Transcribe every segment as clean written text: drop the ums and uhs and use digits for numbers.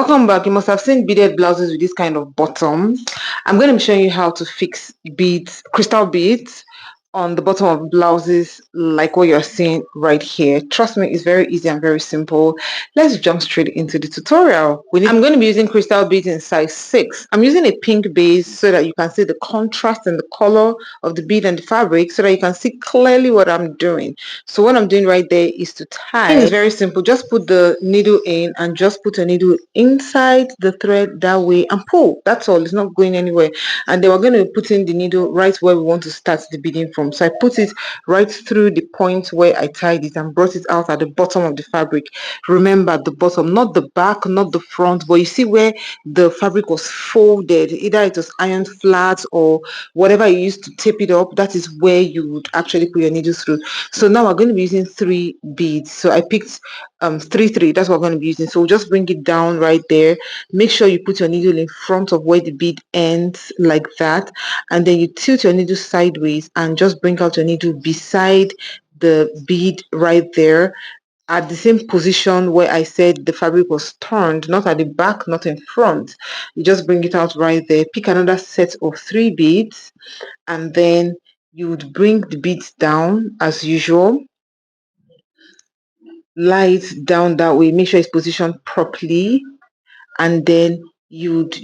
Welcome back. You must have seen beaded blouses with this kind of bottom. I'm going to be showing you how to fix beads, crystal beads on the bottom of blouses like what you're seeing right here. Trust me, it's very easy and very simple. Let's jump straight into the tutorial. I'm going to be using crystal beads in size 6. I'm using a pink base so that you can see the contrast and the color of the bead and the fabric so that you can see clearly what I'm doing. So what I'm doing right there is to tie. It's very simple. Just put the needle in and just put a needle inside the thread that way and pull. That's all. It's not going anywhere. And then we're going to put in the needle right where we want to start the beading from. So I put it right through the point where I tied it and brought it out at the bottom of the fabric. Remember the bottom, not the back, not the front, but you see where the fabric was folded, either it was ironed flat or whatever you used to tape it up. That is where you would actually put your needle through. So now we're going to be using 3 beads. So I picked 3 that's what we're going to be using. So we'll just bring it down right there. Make sure you put your needle in front of where the bead ends like that, and then you tilt your needle sideways and just bring out your needle beside the bead right there at the same position where I said the fabric was turned, not at the back, not in front. You just bring it out right there. Pick another set of 3 beads, and then you would bring the beads down as usual. Lie it down that way. Make sure it's positioned properly, and then you'd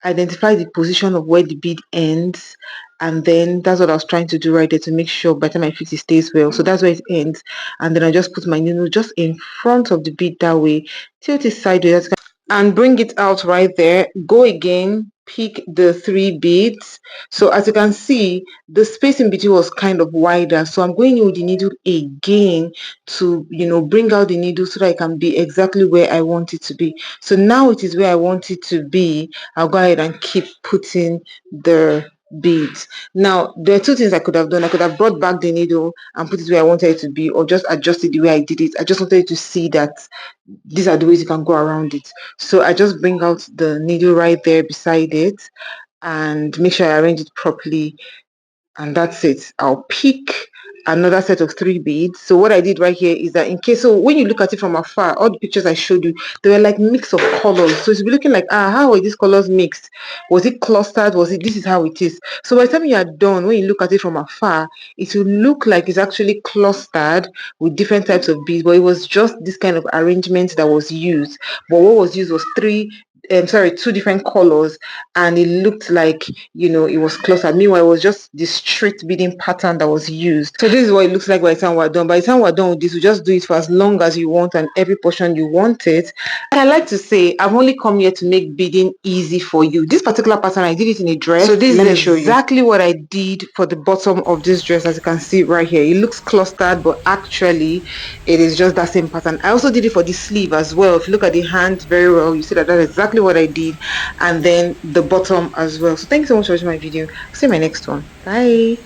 identify the position of where the bead ends, and then that's what I was trying to do right there to make sure by the time I fix it stays well. So that's where it ends, and then I just put my needle just in front of the bead that way, tilt it sideways and bring it out right there. Go again, pick the 3 beads. So as you can see, the space in between was kind of wider, so I'm going in with the needle again to bring out the needle so that it can be exactly where I want it to be. So now it is where I want it to be. I'll go ahead and keep putting the beads. Now there are 2 things I could have done. I could have brought back the needle and put it where I wanted it to be, or just adjust it the way I did it. I just wanted you to see that these are the ways you can go around it. So I just bring out the needle right there beside it and make sure I arrange it properly, and that's it. I'll pick another set of 3 beads. So what I did right here is that, in case, so when you look at it from afar, all the pictures I showed you, they were like mix of colors. So it's be looking like, how are these colors mixed? Was it clustered? This is how it is. So by the time you are done, when you look at it from afar, it will look like it's actually clustered with different types of beads, but it was just this kind of arrangement that was used. But what was used was 2 different colors, and it looked like it was closer. Meanwhile, it was just the straight beading pattern that was used. So this is what it looks like by the time we're done. By the time we're done with this, we just do it for as long as you want and every portion you want it. And I like to say, I've only come here to make beading easy for you. This particular pattern, I did it in a dress. So this is exactly what I did for the bottom of this dress. As you can see right here, it looks clustered, but actually it is just that same pattern. I also did it for the sleeve as well. If you look at the hand very well, you see that that's exactly what I did, and then the bottom as well. So thank you so much for watching my video. See you in my next one. Bye.